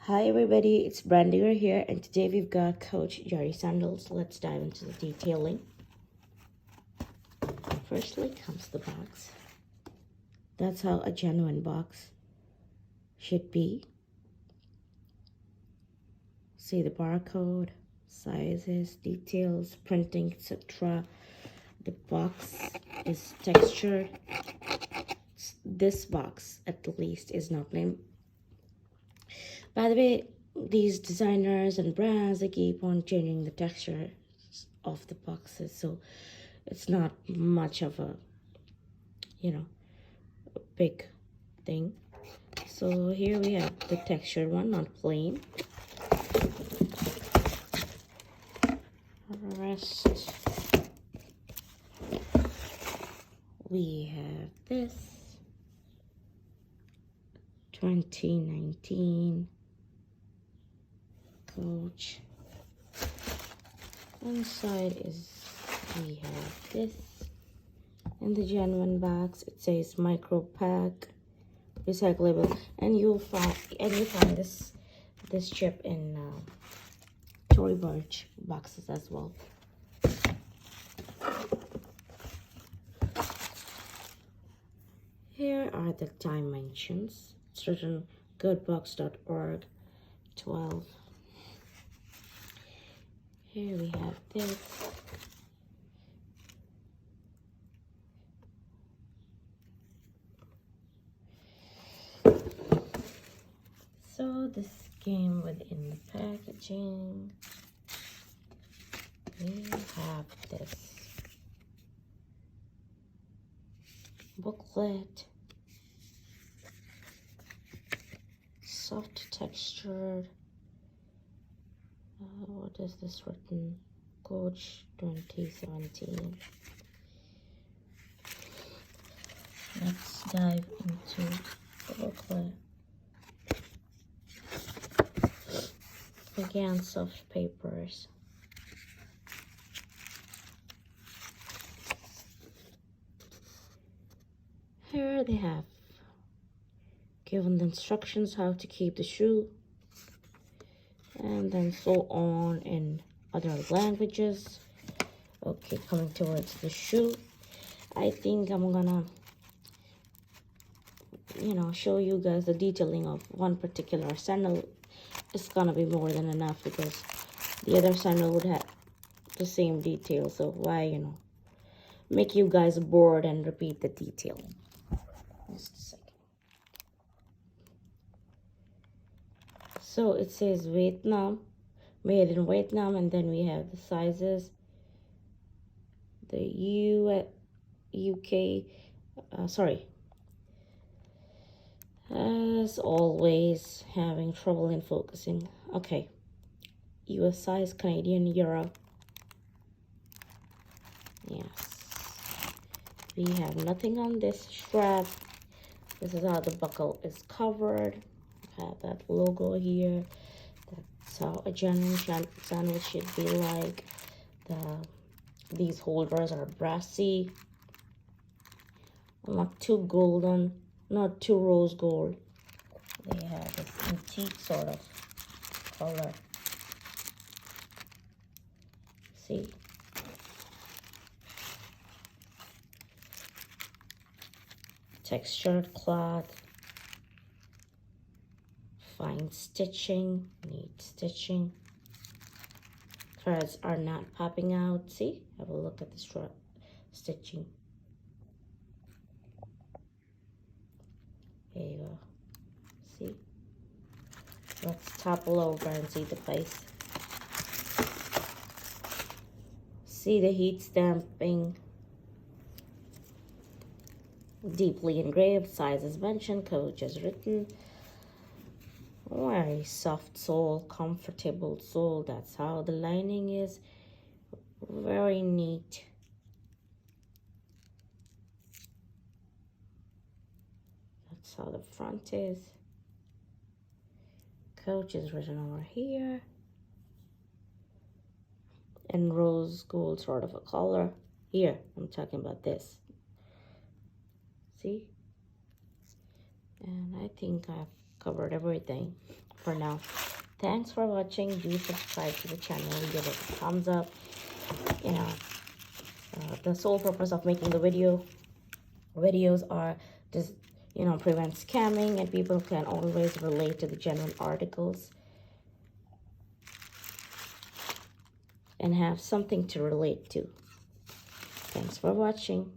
Hi everybody, it's Brandy here, and today we've got Coach Jeri Sandals. Let's dive into the detailing. Firstly comes the box. That's how a genuine box should be. See the barcode, sizes, details, printing, etc. The box is textured. This box, at least, is not plain. By the way, these designers and brands, they keep on changing the texture of the boxes, so it's not much of a big thing. So here we have the textured one, not plain. Rest, we have this 2019 Coach. Inside we have this. In the genuine box, it says micro pack, recyclable, and you find this chip in Tory Burch boxes as well. Here are the dimensions. It's written goodbox.org 12. Here we have this. So this came within the packaging. We have this booklet, soft textured. What is this written? Coach 2017. Let's dive into the booklet. Again, soft papers. Here they have given the instructions how to keep the shoe, and then so on in other languages. Okay, coming towards the shoe, I think I'm gonna show you guys the detailing of one particular sandal. It's gonna be more than enough because the other sandal would have the same detail, so why make you guys bored and repeat the detailing. Just a second. So it says Vietnam, made in Vietnam, and then we have the sizes. The UK, as always, having trouble in focusing. Okay, US size, Canadian, Euro. Yes, we have nothing on this strap. This is how the buckle is covered. Have that logo here. That's how a genuine sandwich should be like. These holders are brassy, not too golden, not too rose gold. They have this antique sort of color. See? Textured cloth. Fine stitching, neat stitching. Threads are not popping out. See? Have a look at the stitching. There you go. See? Let's topple over and see the face. See the heat stamping. Deeply engraved, size is mentioned, Coach is written. Very soft sole, comfortable sole. That's how the lining is. Very neat. That's how the front is. Coach is written over here. And rose gold sort of a color. Here, I'm talking about this. See? And I think I've covered everything for now. Thanks for watching. Do subscribe to the channel, give it a thumbs up. You know, the sole purpose of making the videos are just, you know, prevent scamming, and people can always relate to the genuine articles and have something to relate to. Thanks for watching.